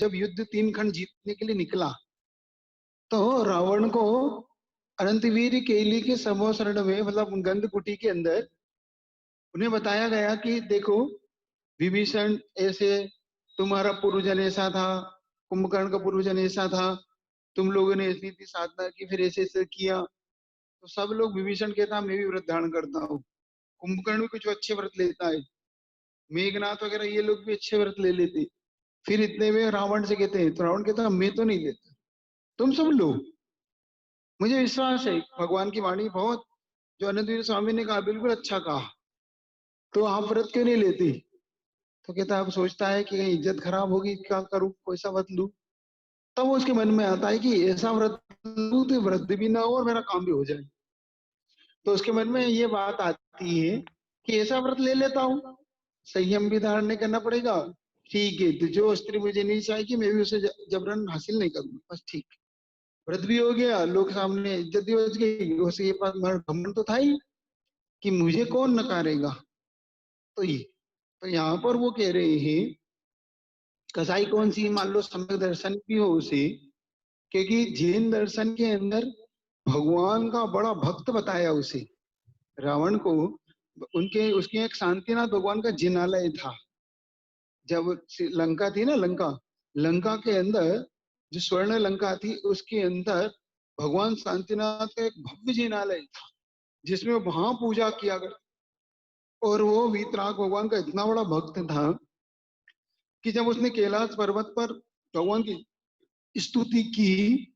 जब युद्ध 3 खंड जीतने के लिए निकला तो रावण को अनंतवीर केली के समोसरण में, मतलब गंधकुटी के अंदर उन्हें बताया गया कि देखो विभीषण ऐसे, तुम्हारा पूर्वजन ऐसा था, कुंभकर्ण का पूर्वजन ऐसा था, तुम लोगों ने ऐसी थी साधना की, फिर ऐसे ऐसे किया। तो सब लोग, विभीषण कहता मैं भी व्रत धारण करता हूँ, कुंभकर्ण भी कुछ अच्छे व्रत लेता है, मेघनाथ वगैरह ये लोग भी अच्छे व्रत ले लेते। फिर इतने में रावण से कहते हैं, तो रावण कहता मैं तो नहीं लेता, तुम सब लो, मुझे विश्वास है भगवान की वाणी बहुत, जो अनंतवीर स्वामी ने कहा बिल्कुल अच्छा कहा, तो आप व्रत क्यों नहीं लेती? तो कहता अब सोचता है कि कहीं इज्जत खराब होगी, क्या करूं, कोई सा व्रत लूं। तब वो उसके मन में आता है कि ऐसा व्रत लूं तो व्रत भी ना हो और मेरा काम भी हो जाए। तो उसके मन में ये बात आती है कि ऐसा व्रत ले लेता हूँ, संयम भी धारण नहीं करना पड़ेगा, ठीक है, तो जो स्त्री मुझे नहीं चाहेगी मैं भी उसे जबरन हासिल नहीं करूंगा, बस ठीक, व्रत भी हो गया, लोग सामने इज्जत भी हो गई, उसे ये बात घमंड तो था ही कि मुझे कौन नकारेगा। तो ये, तो यहाँ पर वो कह रहे हैं कसाई कौन सी, मान लो सम्यक दर्शन भी हो उसे, क्योंकि जैन दर्शन के अंदर भगवान का बड़ा भक्त बताया उसे, रावण को। उनके उसकी एक शांतिनाथ भगवान का जिनालय था। जब लंका थी ना, लंका, लंका के अंदर जो स्वर्ण लंका थी उसके अंदर भगवान शांतिनाथ का एक भव्य जिनालय था, जिसमें वहां पूजा किया गया। और वो वीतराग भगवान का इतना बड़ा भक्त था कि जब उसने कैलाश पर्वत पर भगवान की स्तुति की,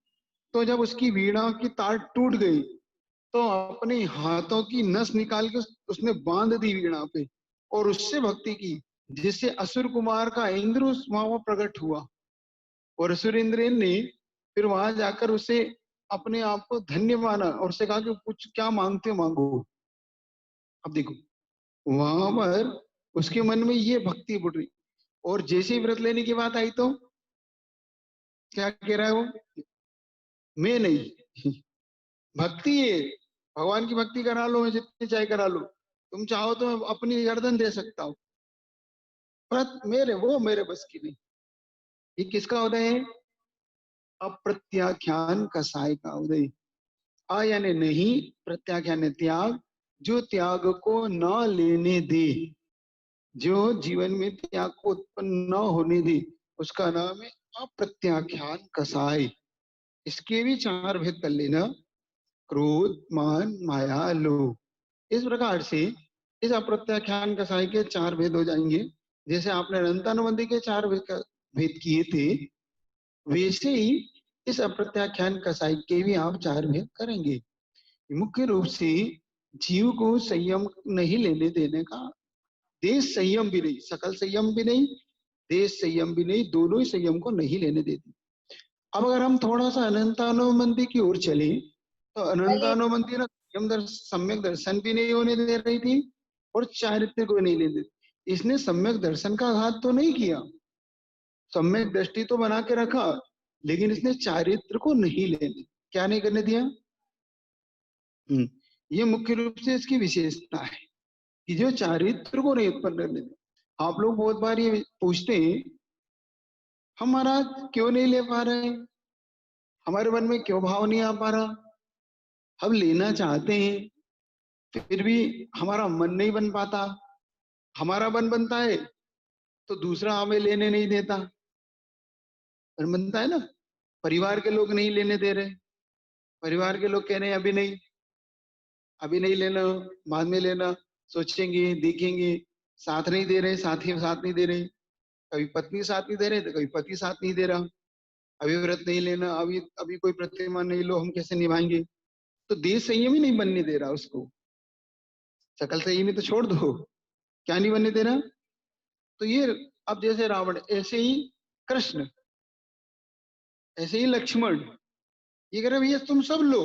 तो जब उसकी वीणा की तार टूट गई तो अपने हाथों की नस निकाल के उसने बांध दी वीणा पे, और उससे भक्ति की, जिससे असुर कुमार का इंद्र उस वहां प्रकट हुआ। और असुर इंद्र ने फिर वहां जाकर उसे अपने आप को धन्य माना और उससे कहा कि कुछ क्या मांगते हो मांगो। अब देखो वहां पर उसके मन में ये भक्ति बढ़ रही, और जैसे ही व्रत लेने की बात आई तो क्या कह रहा है वो, मैं नहीं, भक्ति है, भगवान की भक्ति करा लो, मैं जितनी चाहे करा लो, तुम चाहो तो मैं अपनी गर्दन दे सकता हूँ, व्रत मेरे, वो मेरे बस की नहीं। ये किसका उदय है? अप्रत्याख्यान कसाय का उदय। आ यानी नहीं, प्रत्याख्यान त्याग, जो त्याग को न लेने दे, जो जीवन में त्याग को उत्पन्न न होने दे, उसका नाम है अप्रत्याख्यान कसाय। इसके भी 4 भेद कर लेना, क्रोध, मान, माया, लोभ। इस प्रकार से इस अप्रत्याख्यान कसाई के 4 भेद हो जाएंगे। जैसे आपने अनंतानुबंधी के 4 भेद किए थे, वैसे ही इस अप्रत्याख्यान कसाई के भी आप 4 भेद करेंगे। मुख्य रूप से जीव को संयम नहीं लेने देने का, देश संयम भी नहीं, सकल संयम भी नहीं, देश संयम भी नहीं, दोनों ही संयम को नहीं लेने देते। अब अगर हम थोड़ा सा अनंतानुबंधी की ओर चले, तो अनंतानुबंधी ना सम्यक दर्शन भी नहीं होने दे रही थी और चारित्र्य को नहीं लेने देती। इसने सम्यक दर्शन का घात तो नहीं किया, सम्यक दृष्टि तो बना के रखा, लेकिन इसने चारित्र को नहीं लेने, क्या नहीं करने दिया। ये मुख्य रूप से इसकी विशेषता है कि जो चारित्र को नहीं उत्पन्न करने दिया। आप लोग बहुत बार ये पूछते हैं हम महाराज क्यों नहीं ले पा रहे, हमारे मन में क्यों भाव नहीं आ पा रहा, हम लेना चाहते हैं फिर भी हमारा मन नहीं बन पाता, हमारा मन बनता है तो दूसरा हमें लेने नहीं देता। पर बनता है ना, परिवार के लोग नहीं लेने दे रहे, परिवार के लोग कह रहे हैं अभी नहीं, अभी नहीं लेना, बाद में लेना, सोचेंगे देखेंगे, साथ नहीं दे रहे, साथी साथ नहीं दे रहे, कभी पत्नी साथ नहीं दे रहे तो कभी पति साथ नहीं दे रहा, अभी व्रत नहीं लेना, अभी अभी कोई प्रतिमा नहीं लो, हम कैसे निभाएंगे। तो देश संयम ही नहीं बनने दे रहा उसको, सकल संयमी तो छोड़ दो, क्या नहीं बनने दे रहा। तो ये, अब जैसे रावण ऐसे ही कृष्ण, ऐसे ही लक्ष्मण, ये कह रहे भैया तुम सब लो,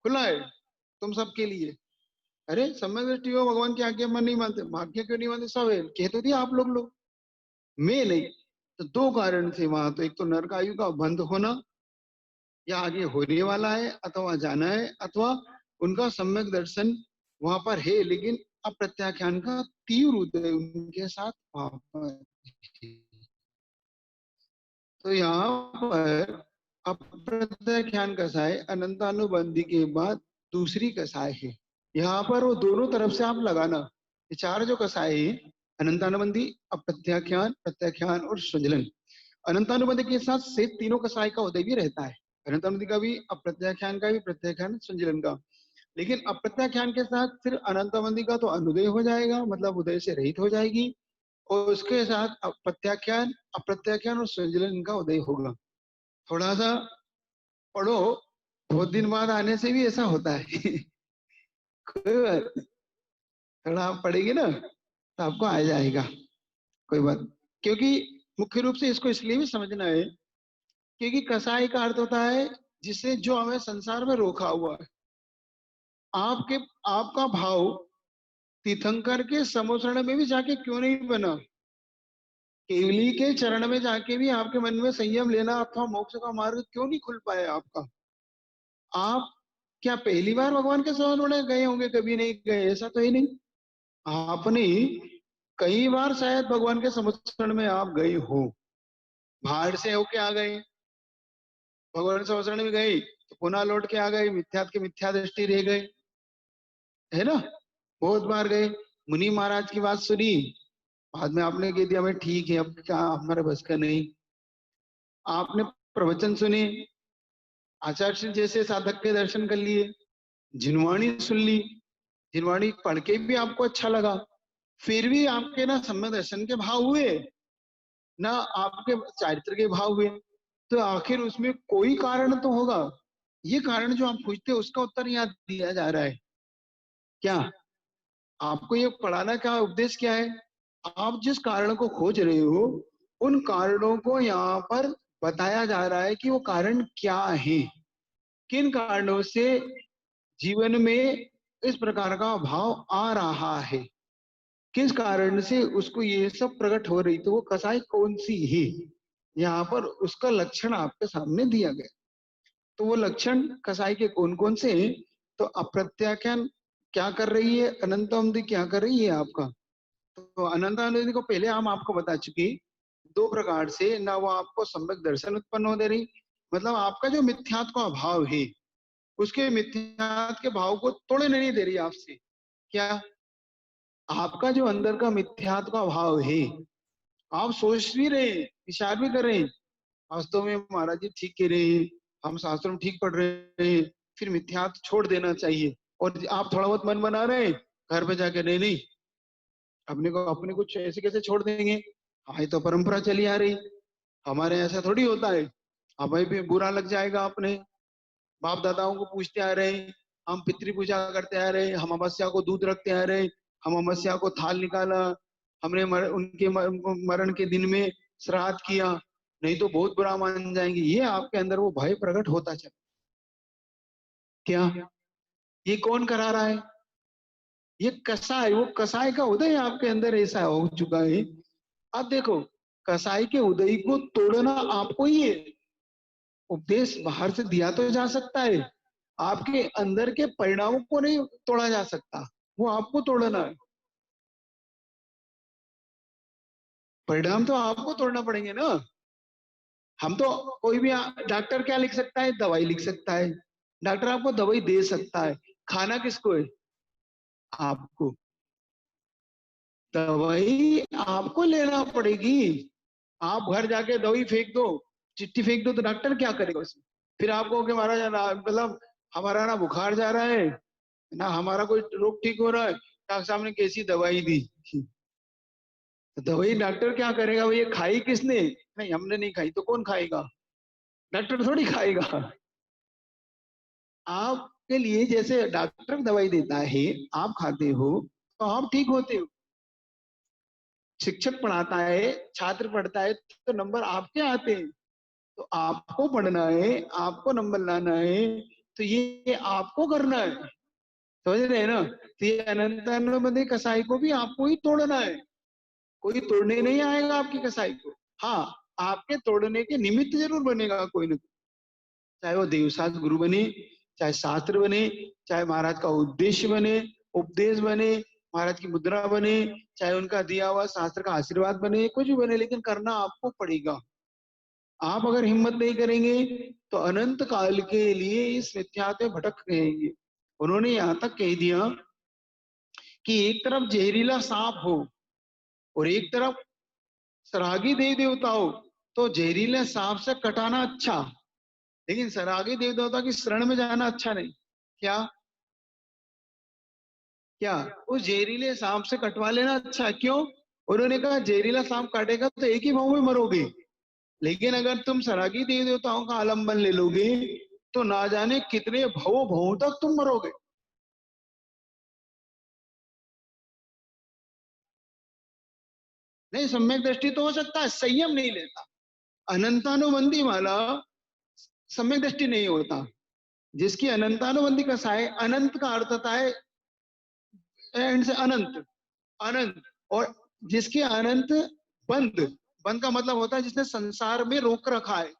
खुला है तुम सबके लिए। अरे समय दृष्टि हो, भगवान की आज्ञा मन नहीं मानते, आज्ञा क्यों नहीं मानते, सब है, कह तो दिया आप लोग लो, मैं नहीं। तो 2 कारण थे वहां, तो एक तो नरक आयु का बंद होना, या आगे होने वाला है अथवा जाना है, अथवा उनका सम्यक दर्शन वहां पर है लेकिन अप्रत्याख्यान का तीव्र उदय उनके साथ वहां पर है। तो यहाँ पर अप्रत्याख्यान कसाय अनंतानुबंधी के बाद दूसरी कसाय है। यहाँ पर वो दोनों तरफ से आप लगाना, ये चार जो कसाय है, अनंतानुबंधी, अप्रत्याख्यान, प्रत्याख्यान और संजलन। अनंतानुबंधी के साथ से तीनों कसाय का उदय भी रहता है, अनंतानुबंधी का भी, अप्रत्याख्यान का भी, प्रत्याख्यान संजलन का। लेकिन अप्रत्याख्यान के साथ सिर्फ अनंतानुबंधी का तो अनुदय हो जाएगा, मतलब उदय से रहित हो जाएगी, और उसके साथ प्रत्याख्यान, अप्रत्याख्यान और संजलन का उदय होगा। थोड़ा सा पढ़ो, बहुत दिन बाद आने से भी ऐसा होता है। कोई बात नहीं, थोड़ा आप पढ़ेंगे ना तो आपको आ जाएगा, कोई बात नहीं। क्योंकि मुख्य रूप से इसको इसलिए भी समझना है क्योंकि कसाई का अर्थ होता है जिससे जो हमें संसार में रोका हुआ है। आपके आपका भाव तीर्थंकर के समोसरण में भी जाके क्यों नहीं बना, केवली के चरण में जाके भी आपके मन में संयम लेना अथवा मोक्ष का मार्ग क्यों नहीं खुल पाया आपका। आप क्या पहली बार भगवान के समोसरण गए होंगे? कभी नहीं गए, ऐसा तो ही नहीं। आपने कई बार शायद भगवान के समोसरण में आप गए हो, बाहर से होके आ गए, भगवान के समोसरण में गए तो पुनः लौट के आ गए, मिथ्यात के मिथ्या दृष्टि रह गए, है ना। बहुत बार गए, मुनि महाराज की बात सुनी, बाद में आपने कह दिया भाई ठीक है, अब क्या हमारे बस का नहीं। आपने प्रवचन सुने, आचार्य जैसे साधक के दर्शन कर लिए, जिनवाणी सुन ली, जिनवाणी पढ़ के भी आपको अच्छा लगा, फिर भी आपके ना सम्यक दर्शन के भाव हुए, ना आपके चारित्र के भाव हुए, तो आखिर उसमें कोई कारण तो होगा। ये कारण जो आप पूछते हो उसका उत्तर यहाँ दिया जा रहा है। क्या आपको ये पढ़ाना का उपदेश क्या है? आप जिस कारण को खोज रहे हो उन कारणों को यहाँ पर बताया जा रहा है कि वो कारण क्या है, किन कारणों से जीवन में इस प्रकार का भाव आ रहा है, किस कारण से उसको ये सब प्रकट हो रही, तो वो कसाई कौन सी है, यहाँ पर उसका लक्षण आपके सामने दिया गया। तो वो लक्षण कसाई के कौन कौन से हैं? तो अप्रत्याख्यान क्या कर रही है, अनंतानुबंधी क्या कर रही है आपका। तो अनंतानुबंधी को पहले हम आपको बता चुके, दो प्रकार से ना वो आपको सम्यक दर्शन उत्पन्न हो दे रही, मतलब आपका जो मिथ्यात्व का भाव है उसके मिथ्यात्व के भाव को तोड़ने नहीं दे रही आपसे। क्या आपका जो अंदर का मिथ्यात्व का भाव है, आप सोच भी रहे हैं, विचार भी कर रहे हैं, वास्तव में महाराज जी ठीक कह रहे हैं, हम शास्त्रों में ठीक पढ़ रहे हैं, फिर मिथ्यात्व छोड़ देना चाहिए, और आप थोड़ा बहुत मन बना रहे हैं, घर पे जाके नहीं नहीं अपने कुछ ऐसे कैसे छोड़ देंगे, हाँ ये तो परंपरा चली आ रही, हमारे ऐसा थोड़ी होता है, हमें भी बुरा लग जाएगा। अपने बाप दादाओं को पूछते आ रहे हैं, हम पितृ पूजा करते आ रहे हैं, हम अमावस्या को दूध रखते आ रहे हैं, हम अमावस्या को थाल निकाला, हमने उनके मरण के दिन में श्राद्ध किया, नहीं तो बहुत बुरा मान जाएंगे। ये आपके अंदर वो भय प्रकट होता चला। क्या ये कौन करा रहा है? ये कसाई, वो कसाई का उदय आपके अंदर ऐसा हो चुका है। अब देखो, कसाई के उदय को तोड़ना आपको ही है। उपदेश बाहर से दिया तो जा सकता है, आपके अंदर के परिणामों को नहीं तोड़ा जा सकता, वो आपको तोड़ना है। परिणाम तो आपको तोड़ना पड़ेंगे ना। हम तो, कोई भी डॉक्टर क्या लिख सकता है? दवाई लिख सकता है, डॉक्टर आपको दवाई दे सकता है, खाना किसको है? आपको। दवाई आपको लेना पड़ेगी। आप घर जाके दवाई फेंक दो, चिट्ठी फेंक दो, तो डॉक्टर क्या करेगा उसमें? फिर आपको कि महाराज मतलब हमारा ना बुखार जा रहा है, ना हमारा कोई रोग ठीक हो रहा है, डॉक्टर साहब ने कैसी दवाई दी। तो दवाई डॉक्टर क्या करेगा? वो ये खाई किसने? नहीं हमने नहीं खाई, तो कौन खाएगा? डॉक्टर थोड़ी खाएगा। आपके लिए जैसे डॉक्टर दवाई देता है, आप खाते हो तो आप ठीक होते हो। शिक्षक पढ़ाता है, छात्र पढ़ता है, तो नंबर आपके आते हैं। तो आपको पढ़ना है, आपको नंबर लाना है, तो ये आपको करना है। समझ रहे हैं ना? तो ये अनंतानुबंधी कसाई को भी आपको ही तोड़ना है, कोई तोड़ने नहीं आएगा आपकी कसाई को। हाँ, आपके तोड़ने के निमित्त जरूर बनेगा कोई ना, चाहे वो देवशास्त्र गुरु बने, चाहे शास्त्र बने, चाहे महाराज का उद्देश्य बने, उपदेश बने, महाराज की मुद्रा बने, चाहे उनका दिया हुआ शास्त्र का आशीर्वाद बने, कुछ भी बने, लेकिन करना आपको पड़ेगा। आप अगर हिम्मत नहीं करेंगे तो अनंत काल के लिए इस मिथ्या पे भटक रहेंगे। उन्होंने यहां तक कह दिया कि एक तरफ जहरीला सांप हो और एक तरफ सरागी देवी देवता हो, तो जहरीले सांप से कटाना अच्छा, लेकिन सरागी देवी देवता की शरण में जाना अच्छा नहीं। क्या क्या उस जहरीले सांप से कटवा लेना अच्छा है। क्यों? उन्होंने कहा जहरीला सांप काटेगा तो एक ही भाव में मरोगे, लेकिन अगर तुम सरागी देवी देवताओं का आलम्बन ले लोगे तो ना जाने कितने भवों भवों तक तुम मरोगे। नहीं, सम्यक दृष्टि तो हो सकता है, संयम नहीं लेता। अनंतानुबंधी वाला सम्यक दृष्टि नहीं होता। जिसकी अनंतानुबंधी का साय, अनंत का अर्थ होता है एंड से अनंत, अनंत। और जिसके अनंत बंद, बंद का मतलब होता है जिसने संसार में रोक रखा है।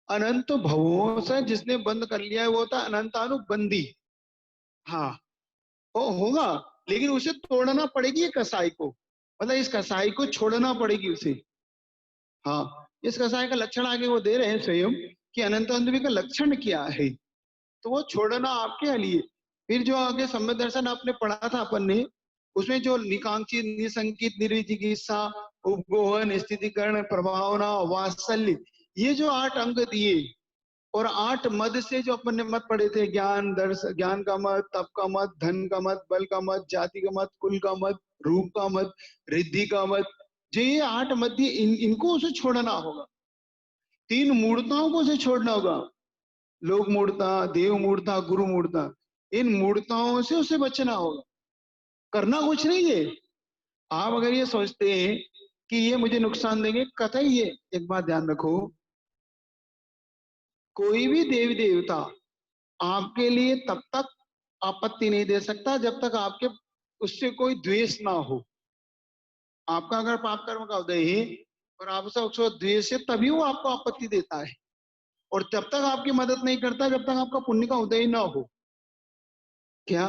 अनंत भवों से जिसने बंद कर लिया है वो होता है अनंतानुबंधी। हाँ, वो होगा, लेकिन उसे तोड़ना पड़ेगी ये कसाई को, मतलब इस कसाई को छोड़ना पड़ेगी उसे। हाँ, इस कसाई का लक्षण आगे वो दे रहे हैं स्वयं कि अनंतानुबंधी का लक्षण क्या है, तो वो छोड़ना आपके लिए। फिर जो आगे सम्यक दर्शन आपने पढ़ा था अपन ने, उसमें जो निकांक्षित, निसंकित, निर्विजिगीषा, उपगोहन, स्थितिकरण, प्रभावना, वात्सल्य, ये जो 8 अंग दिए, और 8 मद से जो अपन ने मत पढ़े थे, ज्ञान, दर्श, ज्ञान का मत, तप का मत, धन का मत, बल का मत, जाति का मत, कुल का मत, रूप का मत, रिद्धि का मत, जो ये 8 मत दिए, इनको उसे छोड़ना होगा। 3 मूर्ताओं को उसे छोड़ना होगा, लोक मूर्ता, देव मूर्ता, गुरु मूर्ता। इन मूर्ताओं से उसे बचना होगा, करना कुछ नहीं है। आप अगर ये सोचते हैं कि ये मुझे नुकसान देंगे, कतई ये, एक बात ध्यान रखो, कोई भी देवी देवता आपके लिए तब तक आपत्ति नहीं दे सकता जब तक आपके उससे कोई द्वेष ना हो। आपका अगर पाप कर्म का उदय है और आपसे उसको द्वेष है, तभी वो आपको आपत्ति देता है, और तब तक आपकी मदद नहीं करता जब तक आपका पुण्य का उदय ना हो। क्या?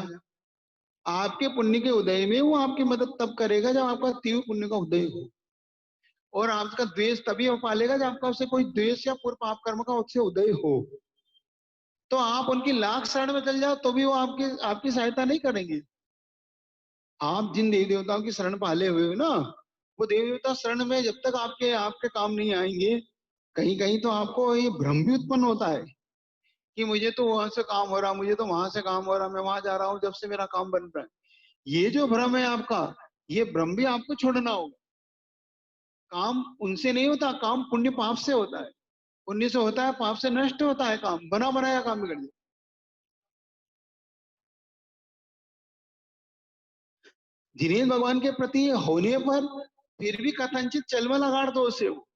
आपके पुण्य के उदय में वो आपकी मदद तब करेगा जब आपका तीव्र पुण्य का उदय हो, और आपका द्वेष तभी वो पालेगा जब आपका उससे कोई द्वेष या पूर्व पाप कर्म का उससे उदय हो। तो आप उनकी लाख शरण में चल जाओ तो भी वो आपकी आपकी सहायता नहीं करेंगे। आप जिन देवी देवताओं की शरण पाले हुए हो ना, वो देवी देवता शरण में जब तक आपके आपके काम नहीं आएंगे, कहीं कहीं तो आपको ये भ्रम भी उत्पन्न होता है कि मुझे तो वहां से काम हो रहा, मुझे तो वहां से काम हो रहा, मैं वहां जा रहा हूँ जब से मेरा काम बन रहा है। ये जो भ्रम है आपका, ये भ्रम भी आपको छोड़ना होगा। काम उनसे नहीं होता, काम पुण्य पाप से होता है। पुण्य से होता है, पाप से नष्ट होता है काम, बना बनाया काम बिगड़ जाए। जिनेन्द्र भगवान के प्रति होने पर फिर भी कथनचित चलमल अगाड़ दोष है वो।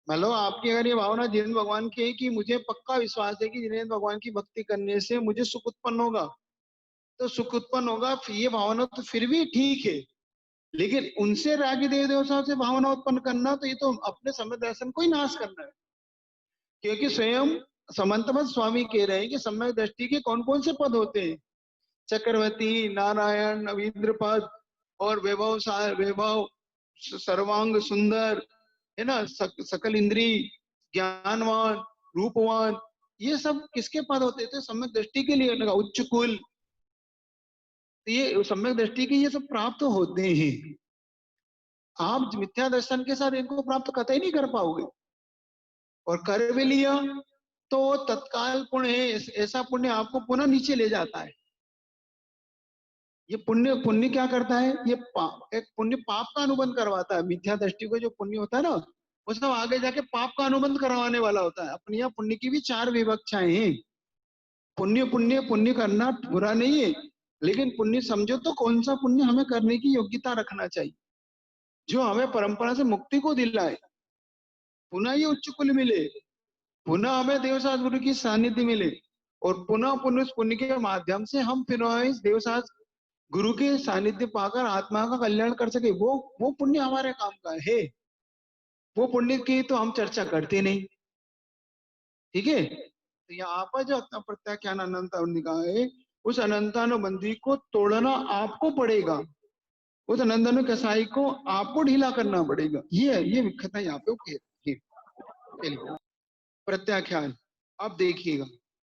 मतलब आपकी अगर ये भावना जिनेन्द्र भगवान की है कि मुझे पक्का विश्वास है कि जिनेन्द्र भगवान की भक्ति करने से मुझे सुख उत्पन्न होगा, तो सुख उत्पन्न होगा, ये भावना तो फिर भी ठीक है। लेकिन उनसे रागी देव देवताओं से भावना उत्पन्न करना, तो ये तो अपने समय दर्शन को ही नाश करना है। क्योंकि स्वयं समंतमत स्वामी कह रहे हैं कि समय दृष्टि के कौन कौन से पद होते हैं, चक्रवर्ती, नारायण, नवींद्र पद, और वैभव, वैभव, सर्वांग सुंदर, है ना, सकल इंद्री, ज्ञानवान, रूपवान, ये सब किसके पद होते थे? सम्यक दृष्टि के लिए। उच्च कुल, तो ये सम्यक दृष्टि के ये सब प्राप्त होते हैं। आप मिथ्या दर्शन के साथ इनको प्राप्त कतई नहीं कर पाओगे, और कर भी लिया तो तत्काल पुण्य है, ऐसा पुण्य आपको पुनः नीचे ले जाता है। ये पुण्य, पुण्य क्या करता है? ये एक पुण्य पाप का अनुबंध करवाता है। मिथ्या दृष्टि को जो पुण्य होता है ना, वो सब आगे जाके पाप का अनुबंध करवाने वाला होता है। अपनी यहाँ पुण्य की भी 4 विवक्षाएं हैं। पुण्य, पुण्य, पुण्य करना बुरा नहीं है, लेकिन पुण्य समझो तो कौन सा पुण्य हमें करने की योग्यता रखना चाहिए, जो हमें परंपरा से मुक्ति को दिलाए, पुनः ये उच्च कुल मिले, पुनः हमें देवशास्त्र गुरु की सानिध्य मिले, और पुनः पुनः उस पुण्य के माध्यम से हम फिर इस देवशास्त्र गुरु के सानिध्य पाकर आत्मा का कल्याण कर सके, वो पुण्य हमारे काम का है। वो पुण्य की तो हम चर्चा करते नहीं। ठीक है, तो यहाँ पर जो प्रत्याख्यान अनंत निकाह है, उस अनंतानुबंधी को तोड़ना आपको पड़ेगा, उस अनंतानु कसाई को आपको ढीला करना पड़ेगा। ये विखता यहाँ पे चलिए, प्रत्याख्यान। अब देखिएगा,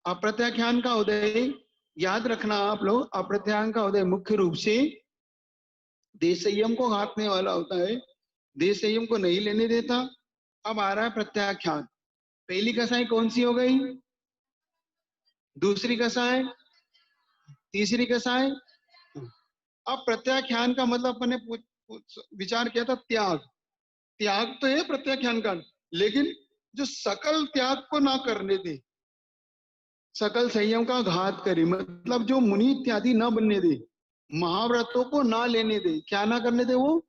अप्रत्याख्यान का उदय याद रखना आप लोग। अप्रत्याख्यान का उदय मुख्य रूप से देश संयम को घातने वाला होता है, देश संयम को नहीं लेने देता। अब आ रहा है प्रत्याख्यान। पहली कसाई कौन सी हो गई? दूसरी कसाई, तीसरी कसाई। अब प्रत्याख्यान का मतलब अपने विचार किया था त्याग। त्याग तो है प्रत्याख्यान का, लेकिन जो सकल त्याग को ना करने दे, सकल संयम का घात करे, मतलब जो मुनि इत्यादि न बनने दे, महाव्रतों को ना लेने दे। क्या ना करने दे? वो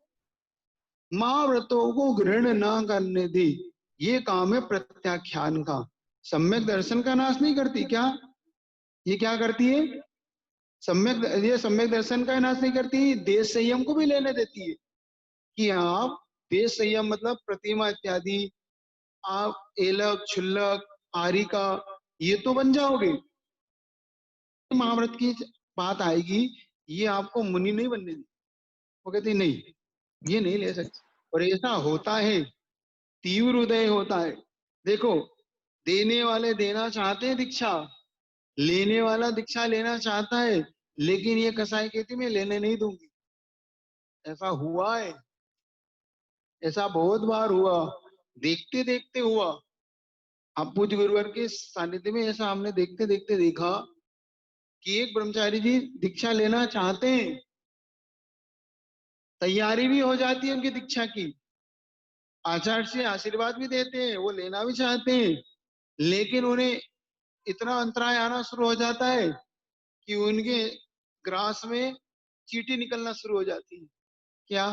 महाव्रतों को ग्रहण ना करने दे। ये काम है प्रत्याख्यान का। सम्यक दर्शन का नाश नहीं करती क्या? ये क्या करती है? ये सम्यक दर्शन का नाश नहीं करती, देश संयम को भी लेने देती है कि आप देश संयम मतलब प्रतिमा इत्यादि, आप एलक छुल्लक आरी का ये तो बन जाओगे। महाव्रत की बात आएगी, ये आपको मुनि नहीं बनने दी। वो कहती नहीं, ये नहीं ले सकते। और ऐसा होता है, तीव्र उदय होता है। देखो, देने वाले देना चाहते हैं दीक्षा, लेने वाला दीक्षा लेना चाहता है, लेकिन ये कसाई कहती मैं लेने नहीं दूंगी। ऐसा हुआ है, ऐसा बहुत बार हुआ, देखते देखते हुआ। आप पूज्य गुरुवर के सानिध्य में ऐसा हमने देखते देखते देखा कि एक ब्रह्मचारी जी दीक्षा लेना चाहते हैं, तैयारी भी हो जाती है उनकी दीक्षा की, आचार्य से आशीर्वाद भी देते हैं, वो लेना भी चाहते हैं, लेकिन उन्हें इतना अंतराय आना शुरू हो जाता है कि उनके ग्रास में चींटी निकलना शुरू हो जाती है। क्या?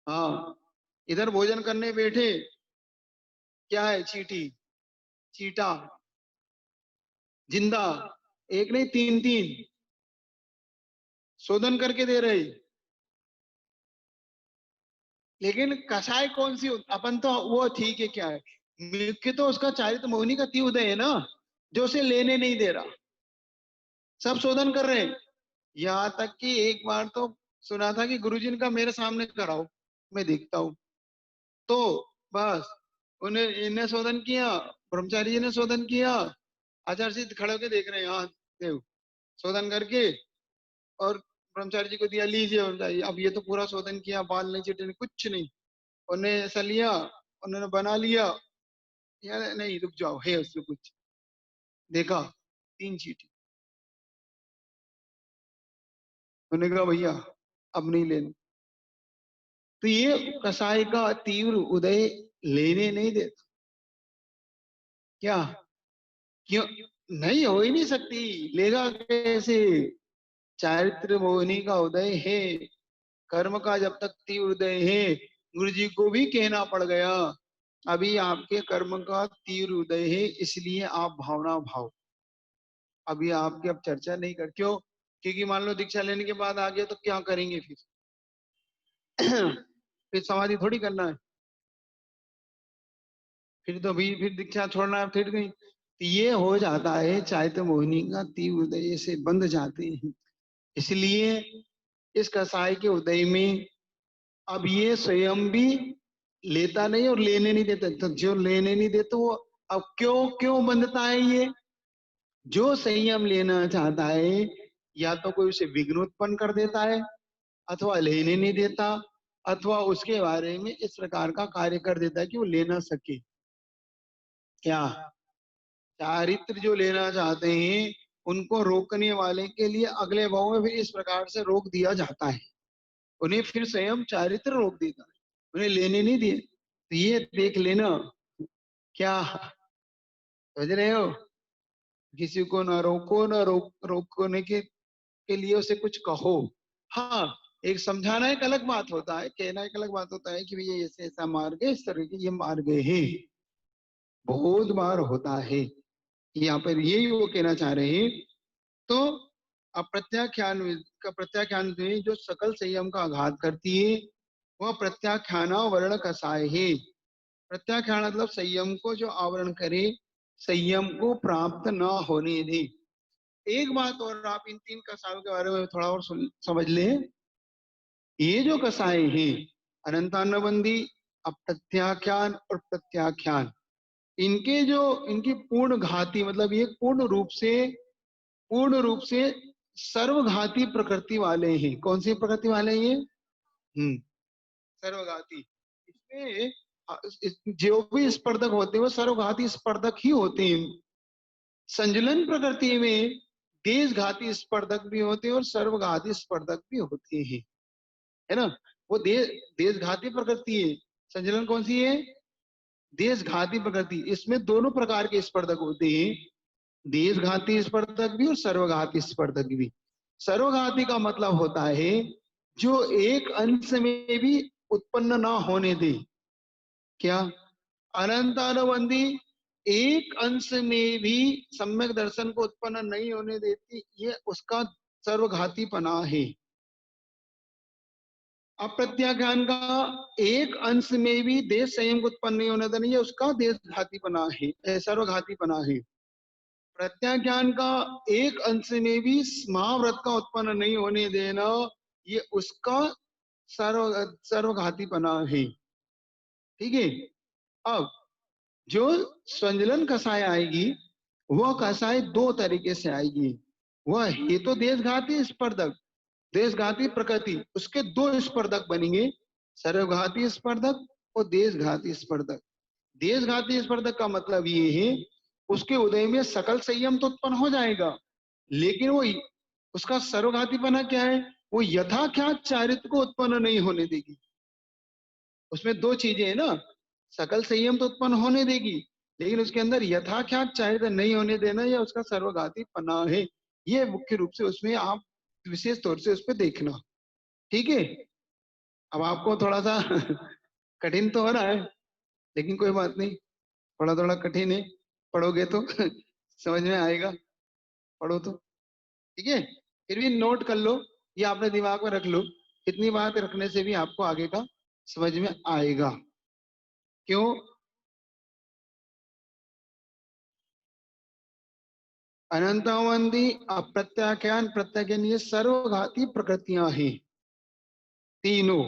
हाँ, इधर भोजन करने बैठे, क्या है? चींटी, चीटा, जिंदा, एक नहीं तीन तीन शोधन करके दे रहे। लेकिन कसाय कौन सी? अपन तो वो ठीक है, क्या है मुख्य तो उसका चारित्र मोहिनी का ती उदय है ना, जो उसे लेने नहीं दे रहा। सब शोधन कर रहे हैं, यहाँ तक कि एक बार तो सुना था कि गुरुजी का मेरे सामने कराओ, मैं देखता हूँ। तो बस उन्हें इन्हें शोधन किया, ब्रह्मचारी जी ने शोधन किया, आचार्य जी खड़े होकर देख रहे हैं, हाँ देव शोधन करके, और ब्रह्मचारी जी को दिया, लीजिए ब्रह्मचारी। अब ये तो पूरा शोधन किया, बाल नहीं चिटे नहीं, कुछ नहीं, उन्हें ऐसा लिया, उन्होंने बना लिया। यार नहीं, रुक जाओ, है उसमें कुछ, देखा तीन चीटी। उन्होंने कहा भैया अब नहीं लेना। तो ये कसाई का तीव्र उदय लेने नहीं देता। क्या? क्यों? नहीं, हो ही नहीं सकती, लेगा कैसे? चारित्र मोहिनी का उदय है, कर्म का जब तक तीव्र उदय है, गुरु जी को भी कहना पड़ गया अभी आपके कर्म का तीव्र उदय है, इसलिए आप भावना भाव। अभी आपकी अब चर्चा नहीं कर, क्यों? क्योंकि मान लो दीक्षा लेने के बाद आ गया तो क्या करेंगे फिर? फिर समाधि थोड़ी करना है, फिर तो भी फिर दीक्षा छोड़ना है, फिर नहीं। तो ये हो जाता है, चाहे तो मोहिनी का तीव्र उदय से बंध जाते हैं। इसलिए इस कसाई के उदय में अब ये स्वयं भी लेता नहीं और लेने नहीं देता। तो जो लेने नहीं देता वो अब क्यों क्यों बंधता है? ये जो संयम लेना चाहता है, या तो कोई उसे विघ्न उत्पन्न कर देता है, अथवा लेने नहीं देता, अथवा उसके बारे में इस प्रकार का कार्य कर देता है कि वो ले ना सके। क्या? चारित्र जो लेना चाहते हैं उनको रोकने वाले के लिए अगले भाव में फिर इस प्रकार से रोक दिया जाता है, उन्हें फिर स्वयं चारित्र रोक देता है, उन्हें लेने नहीं दिए। तो ये देख लेना। क्या समझ रहे हो? किसी को ना रोको, ना रोकने के लिए उसे कुछ कहो। हाँ, एक समझाना एक अलग बात होता है, कहना एक अलग बात होता है कि भैया ऐसे ऐसा मार्ग है, इस तरह के ये मार्ग है। बहुत बार होता है, यहाँ पर यही वो कहना चाह रहे हैं। तो अप्रत्याख्यान का प्रत्याख्यान में जो सकल संयम का आघात करती है, वह प्रत्याख्याना वर्ण कसाय है। प्रत्याख्यान मतलब संयम को जो आवरण करे, संयम को प्राप्त न होने दे। एक बात और, आप इन तीन कसायों के बारे में थोड़ा और समझ ले। ये जो कसाय हैं, अनंतान्नबंदी, अप्रत्याख्यान और प्रत्याख्यान, इनकी पूर्ण घाती मतलब ये पूर्ण रूप से सर्वघाती प्रकृति वाले हैं। कौन सी प्रकृति वाले हैं ये? सर्वघाती। इसमें जो भी स्पर्धक होते हैं वो सर्वघाती स्पर्धक ही होते हैं। संजुलन प्रकृति में देशघाती स्पर्धक भी होते हैं और सर्वघाती स्पर्धक भी होते हैं, है ना। वो देशघाती प्रकृति है। संजुलन कौन सी है? देशघाती प्रकृति। इसमें दोनों प्रकार के स्पर्धक होते हैं, देशघाती स्पर्धक भी और सर्वघाती स्पर्धक भी। सर्वघाती का मतलब होता है जो एक अंश में भी उत्पन्न ना होने दे। क्या? अनंतानुबंधी एक अंश में भी सम्यक दर्शन को उत्पन्न नहीं होने देती, ये उसका सर्वघातीपना है। अप्रत्याख्यान का एक अंश में भी देश संयम को उत्पन्न नहीं होने देना, ये उसका देशघातीपना है, सर्वघातीपना है। प्रत्याख्यान का एक अंश में भी महाव्रत का उत्पन्न नहीं होने देना, ये उसका सर्वघातीपना है। ठीक है। अब जो संजलन कषाय आएगी वह कषाय दो तरीके से आएगी। वह ये तो देशघाती स्पर्धक, देशघाती प्रकृति, उसके दो स्पर्धक बनेंगे, सर्वघाती स्पर्धक और देशघाती स्पर्धक। देशघाती स्पर्धक का मतलब ये है उसके उदय में सकल संयम तो उत्पन्न हो जाएगा, लेकिन वो उसका सर्वघातीपना क्या है? वो यथाख्यात चारित्र को उत्पन्न नहीं होने देगी। उसमें दो चीजें है ना, सकल संयम तो उत्पन्न होने देगी लेकिन उसके अंदर यथाख्यात चारित्र नहीं होने देना, या उसका सर्वघातीपना है। ये मुख्य रूप से उसमें आप विशेष तौर से उस पर देखना। ठीक है। अब आपको थोड़ा सा कठिन तो हो रहा है, लेकिन कोई बात नहीं, थोड़ा थोड़ा कठिन है, पढ़ोगे तो समझ में आएगा। पढ़ो तो ठीक है, फिर भी नोट कर लो, ये आपने दिमाग में रख लो। इतनी बात रखने से भी आपको आगे का समझ में आएगा। क्यों? अनंतावंदी, अप्रत्याख्यान, प्रत्याख्यान, ये सर्वघाती प्रकृतियां हैं तीनों।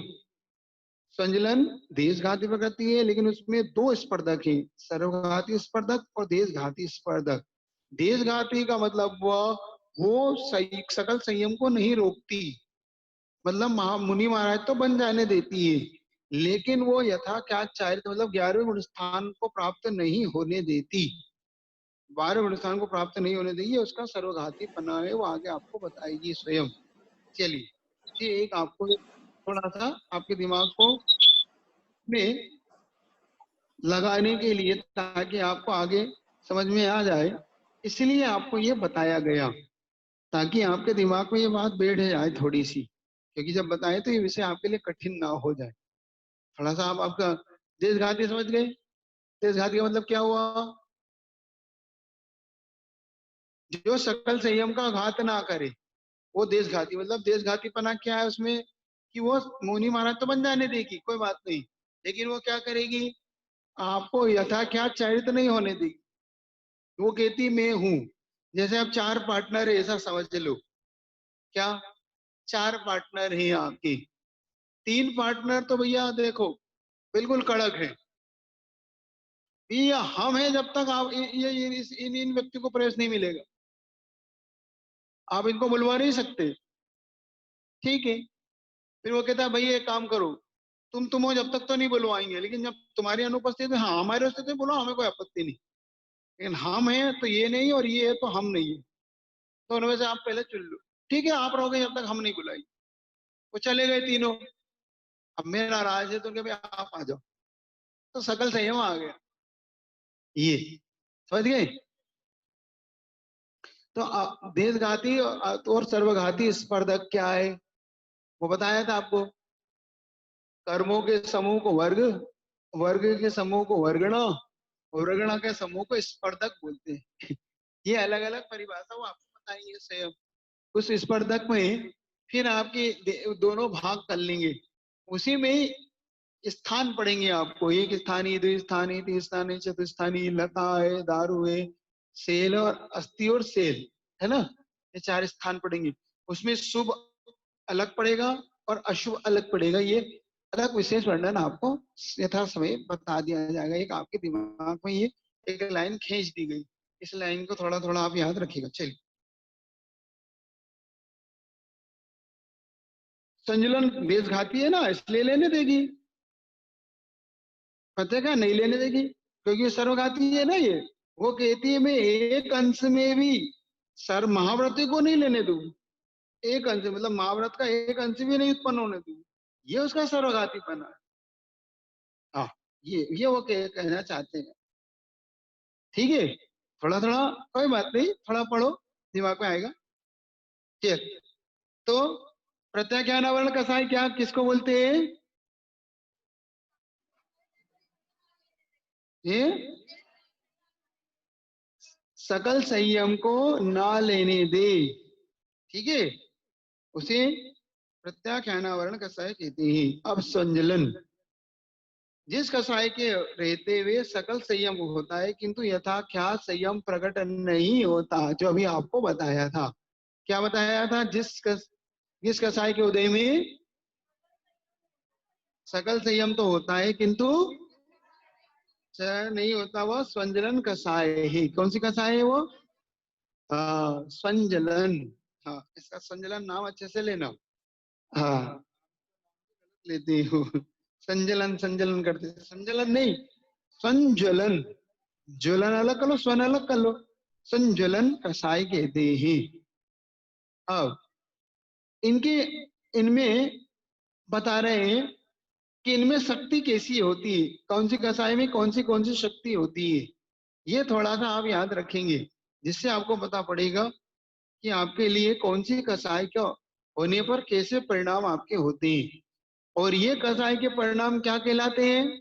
संजलन देशघाती प्रकृति है, लेकिन उसमें दो स्पर्धक हैं, सर्वघाती स्पर्धक और देशघाती स्पर्धक। देशघाती का मतलब वो सकल संयम को नहीं रोकती, मतलब मुनि महाराज तो बन जाने देती है, लेकिन वो यथाख्यात चारित्र मतलब 11वें गुण स्थान को प्राप्त नहीं होने देती, 12वें गुण स्थान को प्राप्त नहीं होने देगी। उसका सर्वघाती पना है, वो आगे आपको बताएगी स्वयं। चलिए, ये एक आपको थोड़ा सा आपके दिमाग को में लगाने के लिए, ताकि आपको आगे समझ में आ जाए, इसलिए आपको ये बताया गया, ताकि आपके दिमाग में ये बात बैठ जाए थोड़ी सी, क्योंकि जब बताए तो ये विषय आपके लिए कठिन ना हो जाए। थोड़ा सा आप आपका देशघाती समझ गए? देशघाती का मतलब क्या हुआ? जो सकल संयम का घात ना करे वो देशघाती। मतलब देशघातीपना क्या है उसमें? कि वो मुनि महाराज तो बन जाने देगी, कोई बात नहीं, लेकिन वो क्या करेगी? आपको यथाख्यात चारित्र नहीं होने देगी। वो कहती मैं हूं, जैसे अब 4 पार्टनर है ऐसा समझ लो। क्या? 4 पार्टनर हैं आपके, 3 पार्टनर तो भैया देखो बिल्कुल कड़क है, ये हम हैं, जब तक आप इन व्यक्ति को प्रवेश नहीं मिलेगा, आप इनको बुलवा नहीं सकते। ठीक है। फिर वो कहता है भाई एक काम करो, तुम हो जब तक तो नहीं बुलवाएंगे, लेकिन जब तुम्हारी अनुपस्थिति, हाँ हमारे उपस्थिति बुलाओ, हमें कोई आपत्ति नहीं, लेकिन हम हैं तो ये नहीं और ये है तो हम नहीं है, तो उनमें से आप पहले चुन लो। ठीक है, आप रहोगे जब तक हम नहीं बुलाएंगे। वो चले गए तीनों। अब मैं नाराज है तो उनके भाई आप आ जाओ, तो सकल संयम आ गया। ये समझ गए? तो देशघाती और सर्वघाती स्पर्धक क्या है वो बताया था आपको। कर्मों के समूह को वर्ग, वर्ग के समूह को वर्गणा, वर्गणा के समूह को स्पर्धक बोलते हैं। ये अलग अलग परिभाषा वो आपको बताएंगे स्वयं। उस स्पर्धक में फिर आपके दोनों भाग कर लेंगे, उसी में स्थान पढ़ेंगे आपको, एक स्थानीय, द्विस्थानीय, तीन चतुस्थानीय, लता है, दारू है, सेल और अस्थि और सेल, है ना। ये 4 स्थान पढ़ेंगे। उसमें शुभ अलग पड़ेगा और अशुभ अलग पड़ेगा, ये अलग विशेष वर्णन आपको यथा समय बता दिया जाएगा। एक आपके दिमाग में ये एक लाइन खींच दी गई, इस लाइन को थोड़ा थोड़ा आप याद रखिएगा। चलिए, संजुलन देशघाती है ना, इसलिए लेने देगी। पता क्या, नहीं लेने देगी क्योंकि ये सर्वघाती है ना ये। वो कहती है मैं एक अंश में भी सर महाव्रत को नहीं लेने दूं, एक अंश मतलब महाव्रत का एक अंश भी नहीं उत्पन्न होने दूं, ये उसका सर्वघातीपना है। हाँ, ये वो कहना चाहते हैं। ठीक है, थोड़ा थोड़ा, कोई बात नहीं, थोड़ा पढ़ो, दिमाग में आएगा। ठीक, तो प्रत्याख्यानावरण कसाय क्या किसको बोलते हैं? ये सकल संयम को ना लेने दे, ठीक है, उसे प्रत्याख्यानावरण कसाय कहते हैं। अब संजलन, जिस कसाय के रहते हुए सकल संयम होता है किंतु यथाख्यात संयम प्रकट नहीं होता, जो अभी आपको बताया था। क्या बताया था? जिस कसाय के उदय में सकल संयम तो होता है किंतु नहीं होता, वह स्वंजलन कसाय है। कौन सी कसाय है वो? स्वंजलन। हाँ, इसका संजलन नाम अच्छे से लेना। हाँ, लेती हूँ। संजलन संजलन करते, संजलन नहीं, संज्वलन। ज्वलन अलग कर लो, स्वन अलग कर लो। संज्वलन कसाय कहते हैं। अब इनके इनमें बता रहे हैं कि इनमें शक्ति कैसी होती है, कौन सी कसाय में कौन सी शक्ति होती है। ये थोड़ा सा आप याद रखेंगे, जिससे आपको पता पड़ेगा कि आपके लिए कौन सी कसाय का होने पर कैसे परिणाम आपके होते हैं। और ये कसाय के परिणाम क्या कहलाते हैं?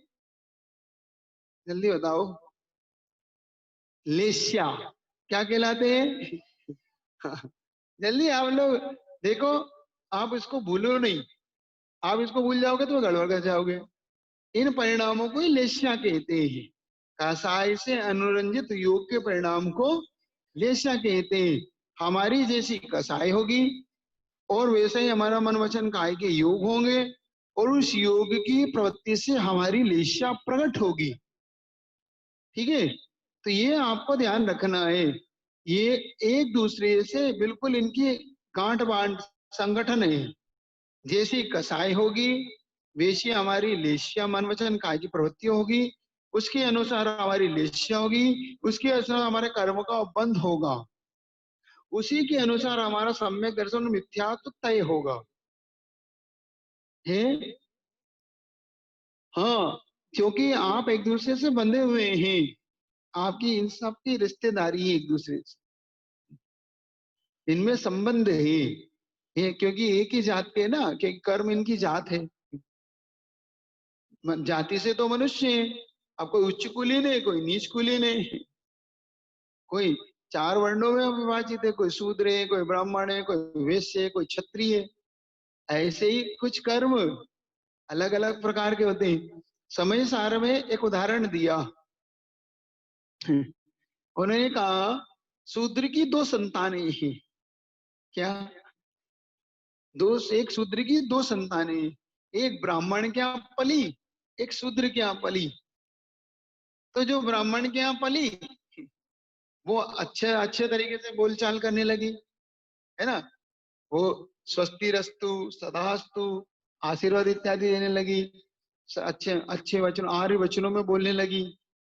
जल्दी बताओ। लेस्या। क्या कहलाते हैं? जल्दी आप लोग देखो, आप इसको भूलो नहीं। आप इसको भूल जाओगे तो गड़बड़ कर जाओगे। इन परिणामों को ही लेस्या कहते हैं। कसाय से अनुरंजित योग के परिणाम को लेस्या कहते हैं। हमारी जैसी कसाय होगी और वैसे ही हमारा मन वचन काय के योग होंगे, और उस योग की प्रवृत्ति से हमारी लेस्या प्रकट होगी। ठीक है, तो ये आपको ध्यान रखना है। ये एक दूसरे से बिल्कुल इनकी गांठ बांठ संगठन है। जैसी कसाय होगी वैसी हमारी लेस्या मन वचन काय की प्रवृत्ति होगी, उसके अनुसार हमारी लेस्या होगी, उसके अनुसार हमारे कर्म का बंध होगा, उसी के अनुसार हमारा सम्यक दर्शन मिथ्यात्व तय होगा। है, हाँ, क्योंकि आप एक दूसरे से बंधे हुए हैं, आपकी इन सब की रिश्तेदारी है एक दूसरे से, इनमें संबंध है। ये क्योंकि एक ही जात के ना, कि कर्म इनकी जात है। जाति से तो मनुष्य है, अब कोई उच्च कुलीन है कोई नीच कुलीन है, कोई चार वर्णों में विभाजित है, कोई शूद्र है, कोई ब्राह्मण है, कोई वैश्य है, कोई क्षत्रिय है। ऐसे ही कुछ कर्म अलग अलग प्रकार के होते हैं। समय सार में एक उदाहरण दिया, उन्होंने कहा शूद्र की दो संतानें हैं। क्या? एक शूद्र की दो संतानें हैं, एक ब्राह्मण के यहाँ पली, एक शूद्र के यहाँ पली। तो जो ब्राह्मण के यहाँ पली वो अच्छे अच्छे तरीके से बोलचाल करने लगी, है ना, वो स्वस्ति रस्तु सदास्तु आशीर्वाद इत्यादि देने लगी, अच्छे अच्छे वचन आर्य वचनों में बोलने लगी।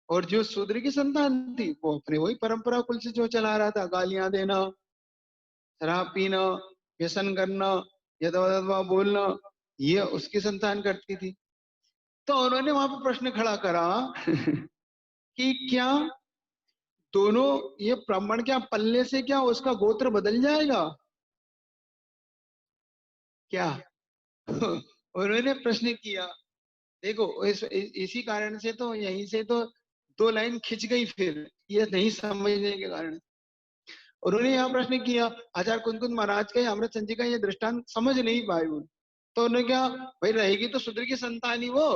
और जो शूद्र की संतान थी वो अपने वही परंपरा कुल से जो चला रहा था, गालियां देना, शराब पीना, व्यसन करना, यथावत बोलना, ये उसकी संतान करती थी। तो उन्होंने वहां पर प्रश्न खड़ा करा कि क्या दोनों ये ब्राह्मण क्या पलने से क्या उसका गोत्र बदल जाएगा क्या? उन्होंने प्रश्न किया। देखो इसी कारण से तो यहीं से तो दो लाइन खिंच गई, फिर ये नहीं समझने के कारण उन्होंने यहाँ प्रश्न किया। आचार्य कुंदकुंद महाराज का अमृत संजी का ये दृष्टांत समझ नहीं पाए वो। तो उन्होंने क्या, भाई रहेगी तो शूद्र की संतान ही वो।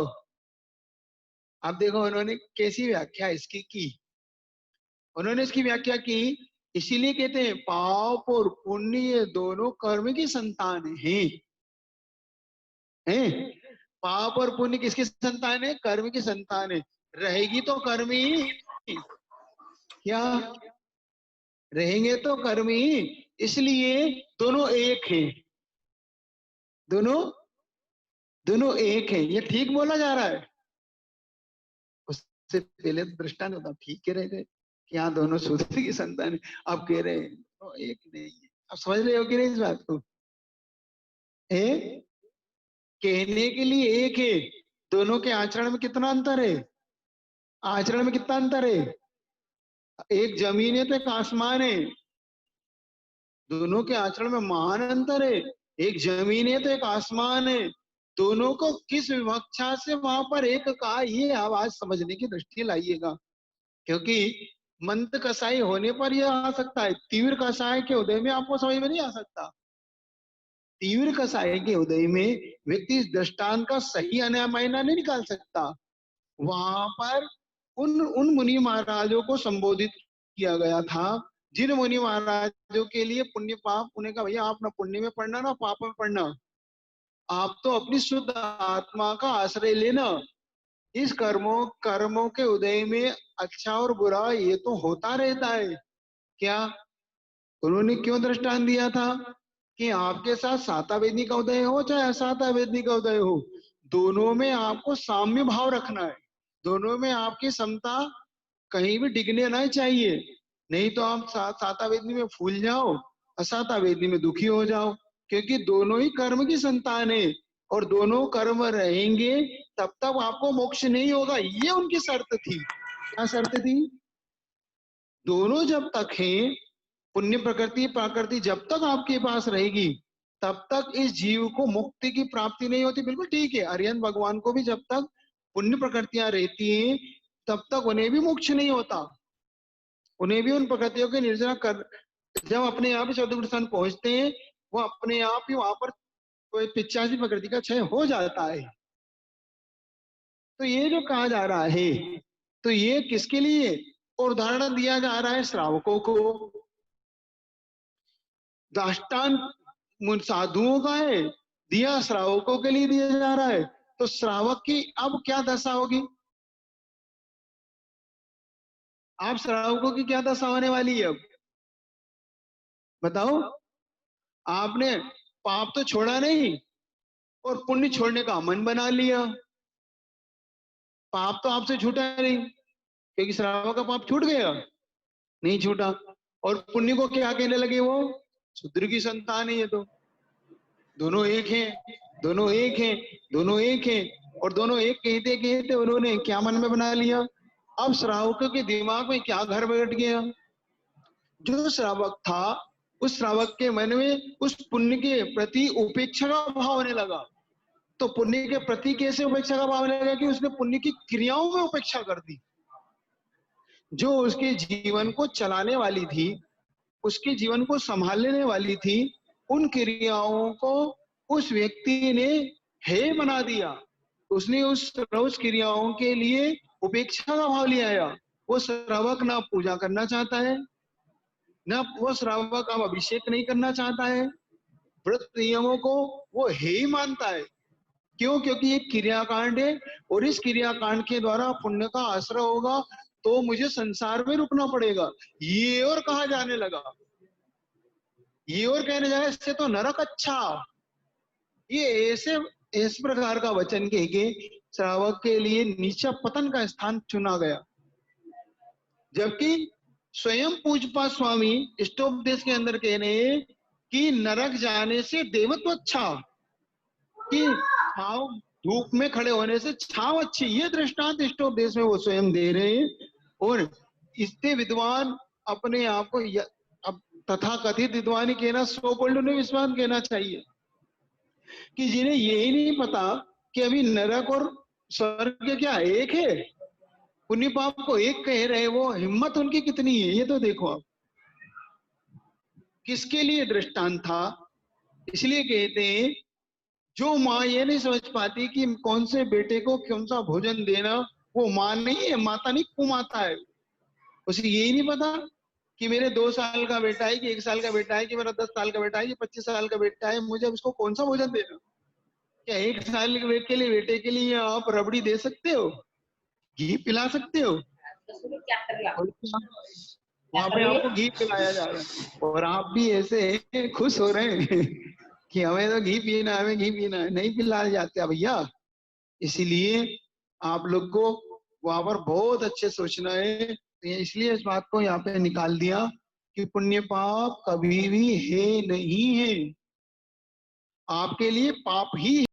आप देखो उन्होंने कैसी व्याख्या इसकी की। उन्होंने इसकी व्याख्या की, इसीलिए कहते हैं पाप और पुण्य ये दोनों कर्म की संतान हैं। पाप और पुण्य किसकी संतान है? कर्म की संतान है। रहेगी तो कर्मी, क्या रहेंगे तो कर्मी। इसलिए दोनों एक हैं, दोनों दोनों एक हैं। ये ठीक बोला जा रहा है। उससे पहले तो दृष्टांत होता, ठीक कह रहे थे कि हाँ दोनों शूद्र की संतान है। अब कह रहे हैं तो एक नहीं है। अब समझ रहे हो कि नहीं इस बात को? कहने के लिए एक है, दोनों के आचरण में कितना अंतर है? आचरण में कितना अंतर है? एक जमीन है तो एक आसमान है। दोनों के आचरण में महान अंतर है। एक जमीन है तो एक आसमान है। दोनों को किस विवक्षा से वहां पर एक कहा, ये आवाज समझने की दृष्टि लाइएगा। क्योंकि मंद कसाई होने पर यह आ सकता है, तीव्र कसाई के उदय में आपको समझ में नहीं आ सकता। तीव्र कसाई के उदय में व्यक्ति इस दृष्टांत का सही मायना नहीं निकाल सकता। वहां पर उन उन मुनि महाराजों को संबोधित किया गया था, जिन मुनि महाराजों के लिए पुण्य पाप, उन्हें कहा भैया आप ना पुण्य में पढ़ना ना पाप में पढ़ना, आप तो अपनी शुद्ध आत्मा का आश्रय लेना। इस कर्मों के उदय में अच्छा और बुरा ये तो होता रहता है। क्या उन्होंने क्यों दृष्टांत दिया था कि आपके साथ सातावेदनी का उदय हो चाहे असातावेदनी का उदय हो, दोनों में आपको साम्य भाव रखना है। दोनों में आपकी समता कहीं भी डिगने नहीं चाहिए। नहीं तो आप सातावेदनी में फूल जाओ, असातावेदनी में दुखी हो जाओ। क्योंकि दोनों ही कर्म की संतान है और दोनों कर्म रहेंगे, तब तक आपको मोक्ष नहीं होगा। ये उनकी शर्त थी। क्या शर्त थी? दोनों जब तक हैं, पुण्य प्रकृति प्राकृति जब तक आपके पास रहेगी, तब तक इस जीव को मुक्ति की प्राप्ति नहीं होती। बिल्कुल ठीक है, अरिहंत भगवान को भी जब तक पुण्य प्रकृतियां रहती हैं, तब तक उन्हें भी मोक्ष नहीं होता। उन्हें भी उन प्रकृतियों के निर्जरा कर, जब अपने आप ही चौदह स्थान पहुंचते हैं, वो अपने आप ही वहां पर कोई 85 प्रकृति का क्षय हो जाता है। तो ये जो कहा जा रहा है, तो ये किसके लिए? और उदाहरण दिया जा रहा है श्रावकों को। दाष्टान साधुओं का है, दिया श्रावकों के लिए दिया जा रहा है। तो श्रावक की अब क्या दशा होगी? आप श्रावकों की क्या दशा होने वाली है अब बताओ? आपने पाप तो छोड़ा नहीं और पुण्य छोड़ने का मन बना लिया। पाप तो आपसे छूटा नहीं, क्योंकि श्रावक का पाप छूट गया नहीं छूटा। और पुण्य को क्या कहने लगे? वो शूद्र की संतान है ये तो। दोनों एक हैं, दोनों एक हैं, दोनों एक हैं। और दोनों एक कहते कहते उन्होंने क्या मन में बना लिया? अब श्रावक के दिमाग में क्या घर बैठ गया? जो श्रावक था, उस श्रावक के मन में उस पुण्य के प्रति उपेक्षा का भाव होने लगा। तो पुण्य के प्रति कैसे उपेक्षा का भाव लगा? कि उसने पुण्य की क्रियाओं में उपेक्षा कर दी, जो उसके जीवन को चलाने वाली थी, उसके जीवन को संभालने वाली थी। उन क्रियाओं को उस व्यक्ति ने हे बना दिया। उसने उस क्रियाओं के लिए उपेक्षा का भाव ले आया। वो श्रावक ना पूजा करना चाहता है, ना वो श्रावक अब अभिषेक नहीं करना चाहता है। व्रत नियमों को वो हे ही मानता है। क्यों? क्योंकि ये क्रियाकांड है और इस क्रियाकांड के द्वारा पुण्य का आश्रय होगा, तो मुझे संसार में रुकना पड़ेगा। ये और कहा जाने लगा, ये और कहने जाए इससे तो नरक अच्छा। ये ऐसे इस प्रकार का वचन कह के श्रावक के लिए नीचा पतन का स्थान चुना गया। जबकि स्वयं पूजपा स्वामी इष्टोपदेश के अंदर कह रहे हैं कि नरक जाने से देवत्व अच्छा, कि छाव धूप में खड़े होने से छाव अच्छी। ये दृष्टांत इष्टोपदेश में वो स्वयं दे रहे हैं। और इससे विद्वान अपने आप को अब तथा कथित विद्वान ही कहना, सो कॉल्ड उन्हें विद्वान कहना चाहिए, कि जिन्हें यही नहीं पता कि अभी नरक और स्वर्ग क्या एक है, पुण्य पाप को एक कह रहे, वो हिम्मत उनकी कितनी है ये तो देखो आप। किसके लिए दृष्टांत था? इसलिए कहते हैं, जो माँ ये नहीं समझ पाती कि कौन से बेटे को कौन सा भोजन देना, वो माँ नहीं है, माता नहीं, कुमाता है। उसे यही नहीं पता कि मेरे 2 साल का बेटा है, कि 1 साल का बेटा है, कि मेरा 10 साल का बेटा है, कि 25 साल का बेटा है, मुझे अब इसको कौन सा भोजन देना। क्या 1 साल के लिए बेटे के लिए आप रबड़ी दे सकते हो, घी पिला सकते हो? वहां पे आपको घी पिलाया जा रहा है और आप भी ऐसे खुश हो रहे हैं कि हमें तो घी पीना है, हमें घी पीना है। नहीं पिलाए जाते भैया। इसीलिए आप लोग को वहां पर बहुत अच्छे सोचना है। तो इसलिए इस बात को यहाँ पे निकाल दिया कि पुण्य पाप कभी भी है नहीं है, आपके लिए पाप ही